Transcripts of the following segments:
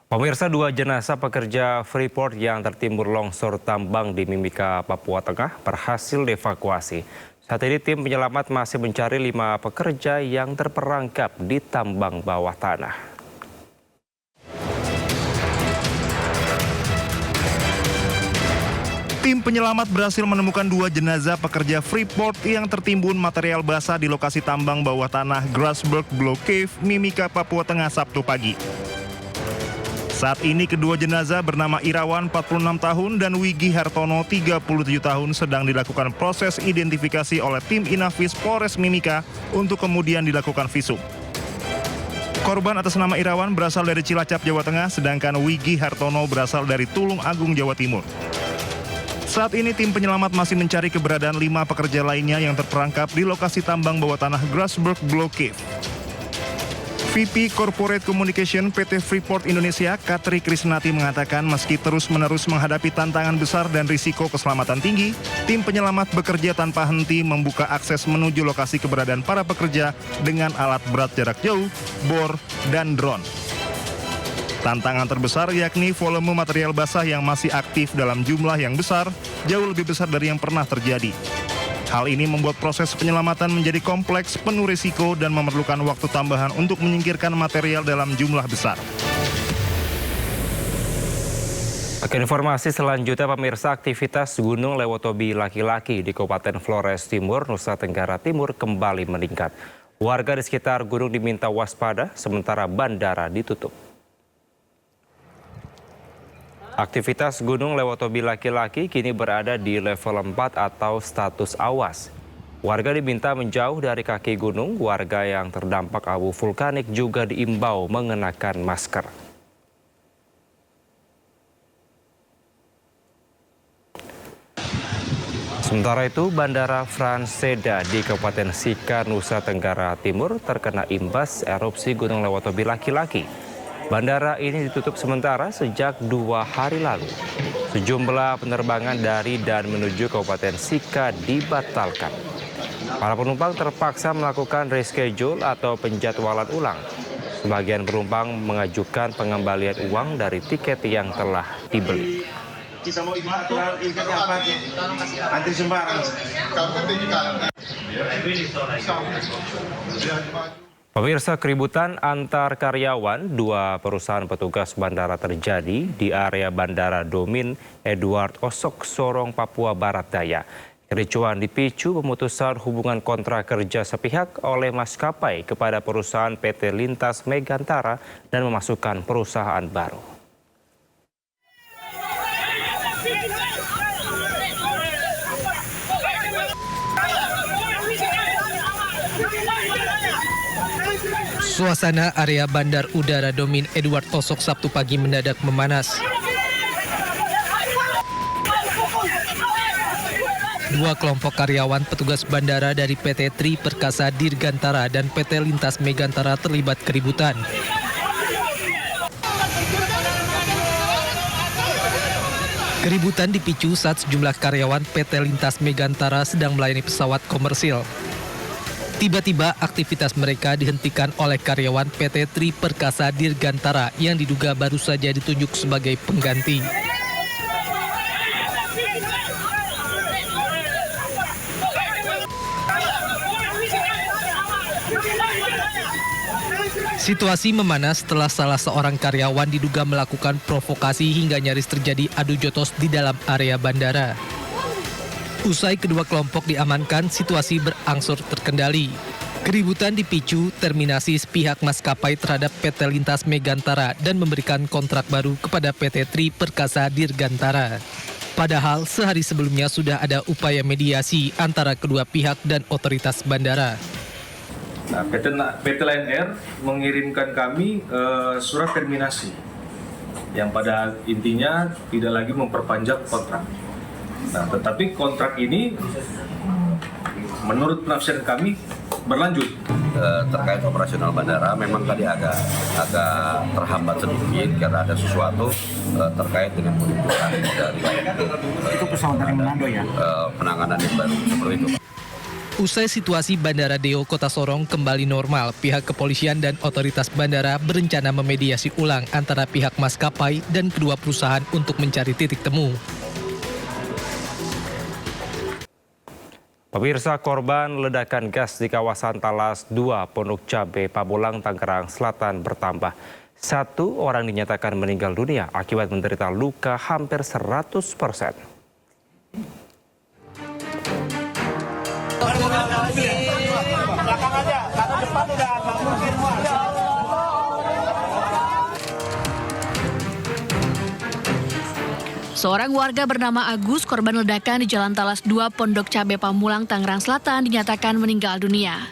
Pemirsa, dua jenazah pekerja Freeport yang tertimbun longsor tambang di Mimika, Papua Tengah berhasil dievakuasi. Saat ini tim penyelamat masih mencari 5 pekerja yang terperangkap di tambang bawah tanah. Tim penyelamat berhasil menemukan 2 jenazah pekerja Freeport yang tertimbun material basah di lokasi tambang bawah tanah Grasberg Block Cave, Mimika, Papua Tengah, Sabtu pagi. Saat ini kedua jenazah bernama Irawan 46 tahun dan Wigi Hartono 37 tahun sedang dilakukan proses identifikasi oleh tim Inafis Polres Mimika untuk kemudian dilakukan visum. Korban atas nama Irawan berasal dari Cilacap, Jawa Tengah, sedangkan Wigi Hartono berasal dari Tulung Agung, Jawa Timur. Saat ini tim penyelamat masih mencari keberadaan 5 pekerja lainnya yang terperangkap di lokasi tambang bawah tanah Grasberg Block Cave. VP Corporate Communication PT Freeport Indonesia, Katri Krisnati mengatakan meski terus-menerus menghadapi tantangan besar dan risiko keselamatan tinggi, tim penyelamat bekerja tanpa henti membuka akses menuju lokasi keberadaan para pekerja dengan alat berat jarak jauh, bor, dan drone. Tantangan terbesar yakni volume material basah yang masih aktif dalam jumlah yang besar, jauh lebih besar dari yang pernah terjadi. Hal ini membuat proses penyelamatan menjadi kompleks, penuh risiko, dan memerlukan waktu tambahan untuk menyingkirkan material dalam jumlah besar. Oke, informasi selanjutnya, pemirsa, aktivitas Gunung Lewotobi laki-laki di Kabupaten Flores Timur, Nusa Tenggara Timur kembali meningkat. Warga di sekitar gunung diminta waspada, sementara bandara ditutup. Aktivitas Gunung Lewotobi laki-laki kini berada di level 4 atau status awas. Warga diminta menjauh dari kaki gunung, warga yang terdampak abu vulkanik juga diimbau mengenakan masker. Sementara itu, Bandara Frans Seda di Kabupaten Sika, Nusa Tenggara Timur terkena imbas erupsi Gunung Lewotobi laki-laki. Bandara ini ditutup sementara sejak 2 hari lalu. Sejumlah penerbangan dari dan menuju Kabupaten Sika dibatalkan. Para penumpang terpaksa melakukan reschedule atau penjadwalan ulang. Sebagian penumpang mengajukan pengembalian uang dari tiket yang telah dibeli. Pemirsa, keributan antar karyawan 2 perusahaan petugas bandara terjadi di area Bandara Domin Edward Osok, Sorong, Papua Barat Daya. Kericuan dipicu pemutusan hubungan kontrak kerja sepihak oleh maskapai kepada perusahaan PT Lintas Megantara dan memasukkan perusahaan baru. Suasana area Bandar Udara Domin Edward Osok Sabtu pagi mendadak memanas. 2 kelompok karyawan petugas bandara dari PT Tri Perkasa Dirgantara dan PT Lintas Megantara terlibat keributan. Keributan dipicu saat sejumlah karyawan PT Lintas Megantara sedang melayani pesawat komersil. Tiba-tiba aktivitas mereka dihentikan oleh karyawan PT Tri Perkasa Dirgantara yang diduga baru saja ditunjuk sebagai pengganti. Situasi memanas setelah salah seorang karyawan diduga melakukan provokasi hingga nyaris terjadi adu jotos di dalam area bandara. Usai kedua kelompok diamankan, situasi berangsur terkendali. Keributan dipicu terminasi sepihak maskapai terhadap PT Lintas Megantara dan memberikan kontrak baru kepada PT Tri Perkasa Dirgantara. Padahal sehari sebelumnya sudah ada upaya mediasi antara kedua pihak dan otoritas bandara. Nah, PT Lion Air mengirimkan kami surat terminasi yang pada intinya tidak lagi memperpanjang kontrak. Nah, tetapi kontrak ini menurut penafsiran kami berlanjut. Terkait operasional bandara memang tadi agak terhambat sedikit karena ada sesuatu terkait dengan penuntutan dari itu pesawat dari Manado ya? Penanganan yang baru seperti itu. Usai situasi Bandara Deo Kota Sorong kembali normal, pihak kepolisian dan otoritas bandara berencana memediasi ulang antara pihak maskapai dan kedua perusahaan untuk mencari titik temu. Pemirsa, korban ledakan gas di kawasan Talas 2 Pondok Cabe, Pamulang, Tangerang Selatan bertambah. 1 orang dinyatakan meninggal dunia akibat menderita luka hampir 100%. Seorang warga bernama Agus, korban ledakan di Jalan Talas 2 Pondok Cabe Pamulang, Tangerang Selatan dinyatakan meninggal dunia.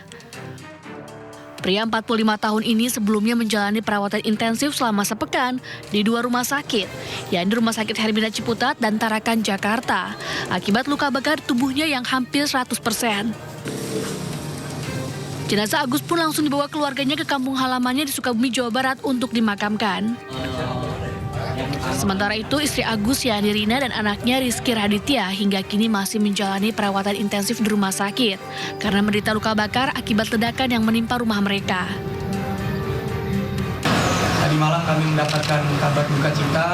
Pria 45 tahun ini sebelumnya menjalani perawatan intensif selama sepekan di 2 rumah sakit, yakni Rumah Sakit Hermina Ciputat dan Tarakan, Jakarta, akibat luka bakar tubuhnya yang hampir 100%. Jenazah Agus pun langsung dibawa keluarganya ke kampung halamannya di Sukabumi, Jawa Barat untuk dimakamkan. Sementara itu, istri Agus, yakni Rina, dan anaknya Rizky Raditya hingga kini masih menjalani perawatan intensif di rumah sakit karena menderita luka bakar akibat ledakan yang menimpa rumah mereka. Tadi malam kami mendapatkan kabar duka cita,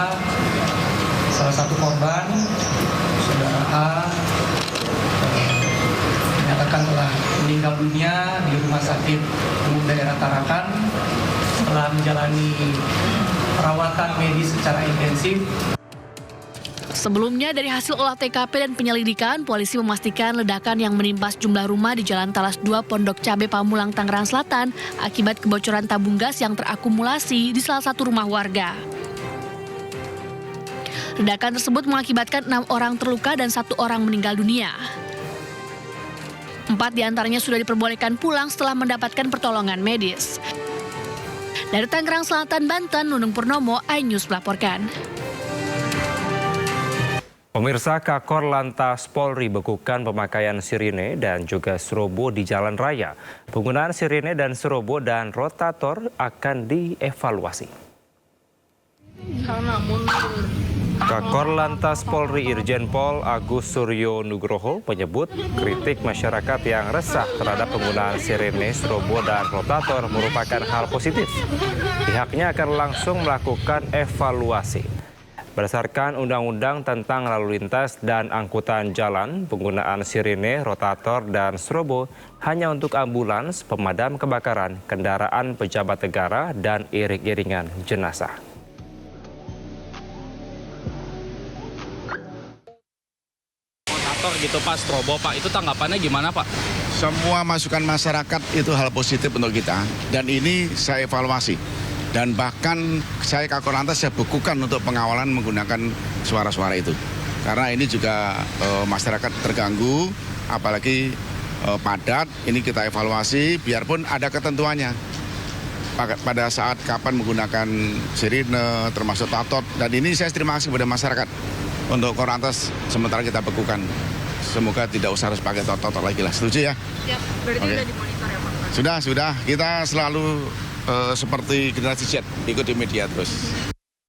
salah satu korban, saudara A, dinyatakan telah meninggal dunia di Rumah Sakit Umum Daerah Tarakan setelah menjalani perawatan medis secara intensif. Sebelumnya, dari hasil olah TKP dan penyelidikan, polisi memastikan ledakan yang menimpa sejumlah rumah di Jalan Talas 2 Pondok Cabe Pamulang, Tangerang Selatan akibat kebocoran tabung gas yang terakumulasi di salah satu rumah warga. Ledakan tersebut mengakibatkan 6 orang terluka dan 1 orang meninggal dunia. 4 diantaranya sudah diperbolehkan pulang setelah mendapatkan pertolongan medis. Dari Tangerang Selatan, Banten, Nunung Purnomo, iNews melaporkan. Pemirsa, Kakor Lantas Polri bekukan pemakaian sirine dan juga strobo di jalan raya. Penggunaan sirine dan strobo dan rotator akan dievaluasi. Kakor Lantas Polri Irjen Pol Agus Suryo Nugroho menyebut kritik masyarakat yang resah terhadap penggunaan sirene, strobo, dan rotator merupakan hal positif. Pihaknya akan langsung melakukan evaluasi. Berdasarkan Undang-Undang tentang Lalu Lintas dan Angkutan Jalan, penggunaan sirene, rotator, dan strobo hanya untuk ambulans, pemadam kebakaran, kendaraan pejabat negara, dan iring-iringan jenazah. Gitu Pak, strobo Pak, itu tanggapannya gimana Pak? Semua masukan masyarakat itu hal positif untuk kita, dan ini saya evaluasi. Dan bahkan saya Kakor Lantas saya bekukan untuk pengawalan menggunakan suara-suara itu. Karena ini juga masyarakat terganggu, apalagi padat, ini kita evaluasi biarpun ada ketentuannya. Pada saat kapan menggunakan sirine, termasuk tatot, dan ini saya terima kasih kepada masyarakat. Untuk Kakor Lantas sementara kita bekukan. Semoga tidak usah harus pakai totot lagi lah. Setuju ya? Siap. Berarti sudah dimonitor ya Pak? Sudah. Kita selalu seperti generasi Z, ikut di media terus.